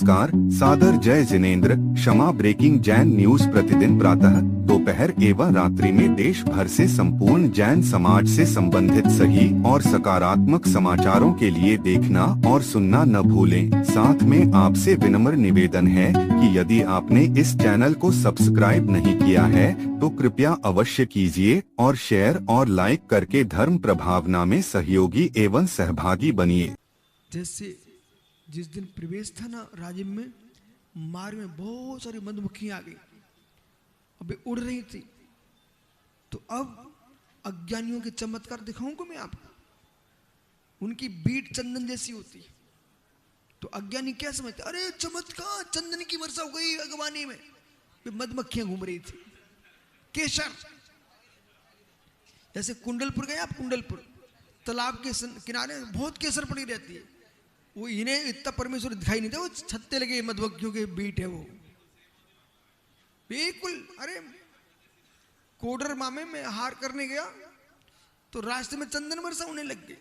नमस्कार, सादर जय जिनेंद्र। क्षमा ब्रेकिंग जैन न्यूज प्रतिदिन प्रातः, दोपहर एवं रात्रि में देश भर से संपूर्ण जैन समाज से संबंधित सही और सकारात्मक समाचारों के लिए देखना और सुनना न भूलें। साथ में आपसे विनम्र निवेदन है कि यदि आपने इस चैनल को सब्सक्राइब नहीं किया है तो कृपया अवश्य कीजिए और शेयर और लाइक करके धर्म प्रभावना में सहयोगी एवं सहभागी बनिए। जैसे जिस दिन प्रवेश था ना राज्य में, मार्ग में बहुत सारी मधुमक्खियां आ गई, अबे उड़ रही थी। तो अब अज्ञानियों के चमत्कार दिखाऊंगा मैं आपको। उनकी बीट चंदन जैसी होती। तो अज्ञानी क्या समझते, अरे चमत्कार, चंदन की वर्षा हो गई अगवानी में। मधुमक्खियां घूम रही थी। केसर, जैसे कुंडलपुर गए आप, कुंडलपुर तालाब के किनारे बहुत केसर पड़ी रहती है। वो इन्हें इतना परमेश्वर दिखाई नहीं था, वो छत्ते लगे मधुमक्खियों के बीट है वो बिल्कुल। अरे कोडर मामे में हार करने गया तो रास्ते में चंदन वर्षा होने लग गई।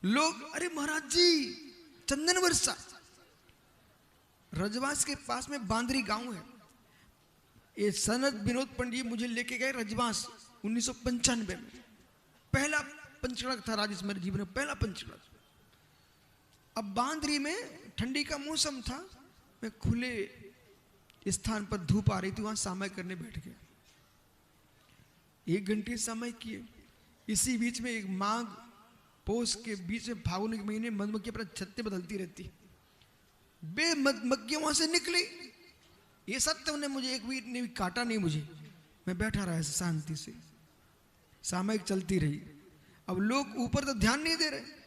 लोग, अरे महाराज जी चंदन वर्षा। रजवास के पास में बांदरी गांव है। ये सनद विनोद पंडित मुझे लेके गए रजवास 1995 में। पहला पंचकड़क था राजेश, मेरे जीवन में पहला पंचकड़क। अब बांदरी में ठंडी का मौसम था। मैं खुले स्थान पर धूप आ रही थी, वहां समय करने बैठ गया। 1 घंटे समय किए। इसी बीच में एक माघ पोष के बीच में फागुन के महीने मधुमक्खी अपना छत्ते बदलती रहती। बे मधुमक्खियां वहां से निकली। ये सत्य उन्हें मुझे एक भी नहीं काटा, नहीं मुझे। मैं बैठा रहा ऐसे शांति से, सामयिक चलती रही। अब लोग ऊपर तो ध्यान नहीं दे रहे।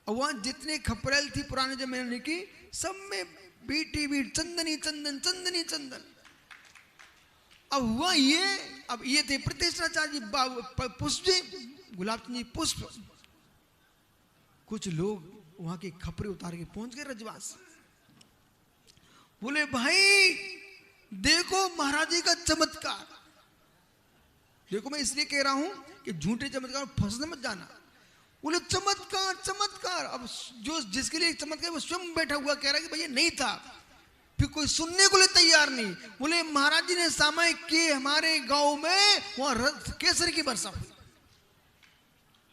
और वहां जितने खपरेल थी पुराने जमाने की, सब में बीटी बीट, चंदनी चंदन, चंदनी चंदन। अब हुआ ये, अब ये थे प्रतिष्ठाचार्य जी, पुष्प जी, गुलाब चंद जी पुष्प। कुछ लोग वहां के खपरे उतार के पहुंच गए रजवास। बोले भाई देखो महाराज जी का चमत्कार। देखो मैं इसलिए कह रहा हूं कि झूठे चमत्कार फंसने मत जाना। बोले चमत्कार चमत्कार। अब जो जिसके लिए चमत्कार वो स्वयं बैठा हुआ कह रहा है कि भैया नहीं था, फिर कोई सुनने को लिए तैयार नहीं। बोले महाराज जी ने सामयिक किए हमारे गांव में, वहां केसर की वर्षा हुई।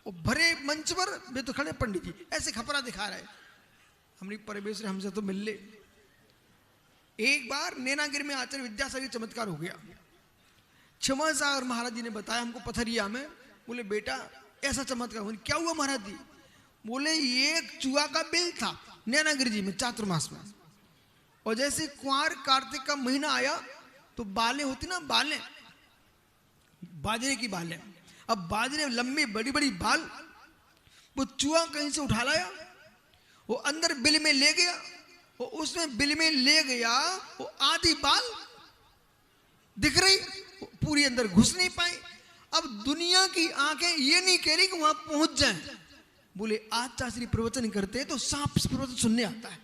वो भरे मंच पर वे तो खड़े पंडित जी ऐसे खपरा दिखा रहे। हमने परमेश्वर हमसे तो मिल ले। एक बार नैनागिरी में आचार्य विद्यासागर चमत्कार हो गया। क्षमा सागर महाराज जी ने बताया हमको पथरिया में। बोले बेटा ऐसा चमत्कार हो। क्या हुआ महाराज जी? बोले एक चूहा का बिल था नैनागिरी जी में चातुर्मास में। और जैसे कुंवार कार्तिक का महीना आया तो बालें होती ना, बालें बाजरे की बालें। अब बाजरे लंबी बड़ी बड़ी बाल, वो चूहा कहीं से उठा लाया, वो अंदर बिल में ले गया। वो उसमें बिल में ले गया, वो आधी बाल दिख रही, पूरी अंदर घुस नहीं पाई। अब दुनिया की आंखें ये नहीं कह रही कि वहां पहुंच जाएं। बोले आज शास्त्री प्रवचन करते तो सांप प्रवचन सुनने आता है।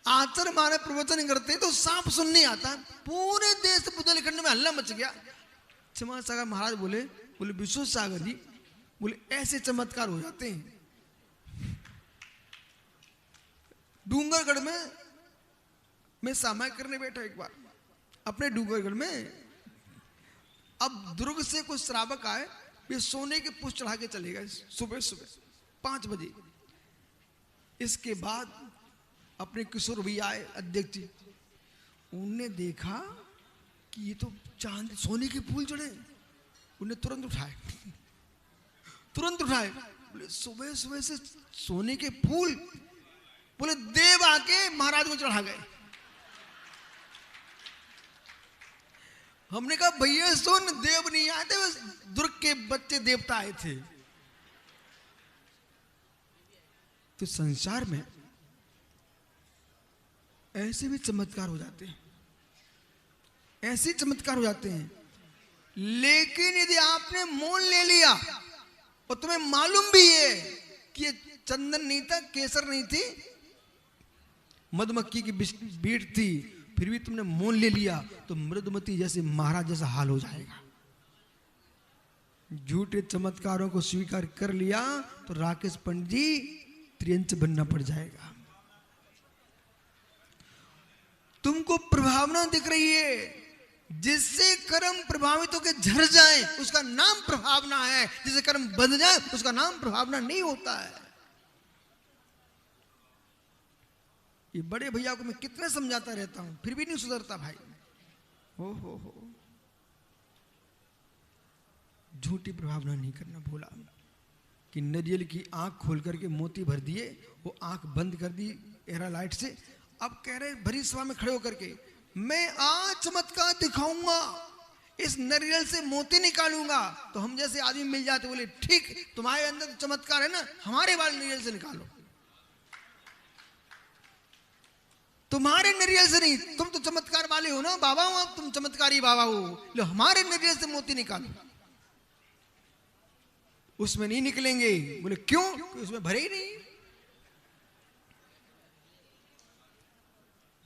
आचार्य मारे प्रवचन करते तो सांप सुनने आता है। पूरे देश बुंदेलखंड में हल्ला मच गया। क्षमा सागर महाराज बोले विश्व सागर जी, बोले ऐसे चमत्कार हो जाते हैं। डूंगरगढ़ में मैं सामयिक करने बैठा एक बार अपने डूंगरगढ़ में। अब दुर्ग से कुछ श्रावक आए, वे सोने के पुष्प चढ़ा के चले गए सुबह सुबह 5 बजे। इसके बाद अपने किशोर भैया आए अध्यक्ष जी, उनने देखा कि ये तो चांद सोने के फूल चढ़े। उन्हें तुरंत उठाए, तुरंत उठाए। बोले सुबह सुबह से सोने के फूल। बोले देव आके महाराज को चढ़ा गए। हमने कहा भैया सुन, देव नहीं आए थे, दुर्ग के बच्चे देवता आए थे। तो संसार में ऐसे भी चमत्कार हो जाते हैं, ऐसे चमत्कार हो जाते हैं। लेकिन यदि आपने मोल ले लिया और तुम्हें मालूम भी है कि ये चंदन नहीं था, केसर नहीं थी, मधुमक्खी की बीट थी, फिर भी तुमने मोल ले लिया तो मृदुमती जैसे महाराज जैसा हाल हो जाएगा। झूठे चमत्कारों को स्वीकार कर लिया तो राकेश पंडित जी त्रियंच बनना पड़ जाएगा। तुमको प्रभावना दिख रही है, जिससे कर्म प्रभावित होकर झर जाए उसका नाम प्रभावना है, जिससे कर्म बंध जाए उसका नाम प्रभावना नहीं होता है। ये बड़े भैया को मैं कितने समझाता रहता हूं, फिर भी नहीं सुधरता भाई। हो झूठी प्रभावना नहीं करना। बोला कि नरियल की आंख खोल करके मोती भर दिए, वो आंख बंद कर दी एरालाइट से। अब कह रहे भरी सभा में खड़े होकर के, मैं आज चमत्कार दिखाऊंगा, इस नरियल से मोती निकालूंगा। तो हम जैसे आदमी मिल जाते, बोले ठीक, तुम्हारे अंदर तो चमत्कार है ना, हमारे वाले नरियल से निकालो। तुम्हारे नरियल से नहीं, तुम तो चमत्कार वाले हो ना, बाबा हो, अब तुम चमत्कारी बाबा हो, लो हमारे नरियल से मोती निकालो। उसमें नहीं निकलेंगे। बोले क्यों? उसमें भरे ही नहीं।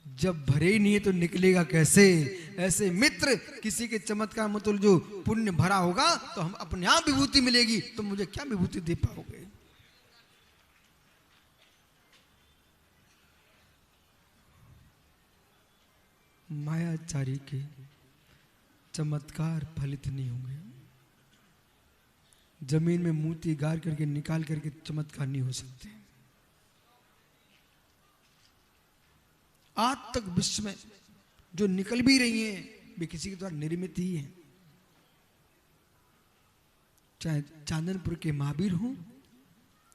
जब भरे ही नहीं है तो निकलेगा कैसे? ऐसे मित्र किसी के चमत्कार मतलब जो पुण्य भरा होगा तो हम अपने आप विभूति मिलेगी, तो मुझे क्या विभूति दे पाओगे? मायाचारी के चमत्कार फलित नहीं होंगे। जमीन में मोती गाड़ करके निकाल करके चमत्कार नहीं हो सकते। आज तक विश्व में जो निकल भी रही हैं वे किसी के द्वारा निर्मित ही है। चाहे चांदनपुर के महावीर हो,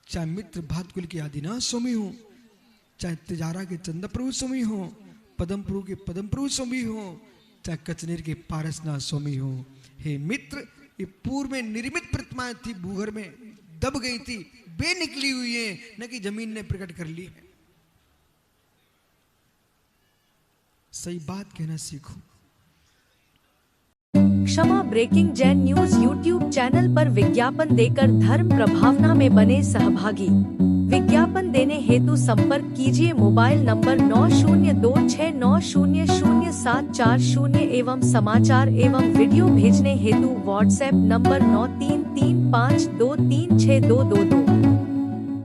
चाहे मित्र भातकुल के आदिनाथ स्वामी हो, चाहे तिजारा के चंद्रप्रभु स्वामी हो, पदमपुर के पदमप्रभु स्वामी हो, चाहे कचनेर के पारसनाथ स्वामी हो। हे मित्र, ये पूर्व में निर्मित प्रतिमाएं थी, भूगर्भ में दब गई थी, वे निकली हुई है, न कि जमीन ने प्रकट कर ली है। सही बात कहना सीखो। Kshama breaking Jain news YouTube channel पर विज्ञापन देकर धर्म प्रभावना में बने सहभागी। विज्ञापन देने हेतु संपर्क कीजिए मोबाइल नंबर 9026900740 एवं समाचार एवं वीडियो भेजने हेतु WhatsApp number 9335236222।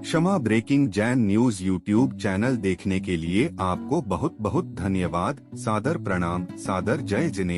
Kshama breaking Jain news YouTube channel देखने के लिए आपको बहुत बहुत धन्यवाद। सादर प्रणाम, सादर जय जिनेंद्र।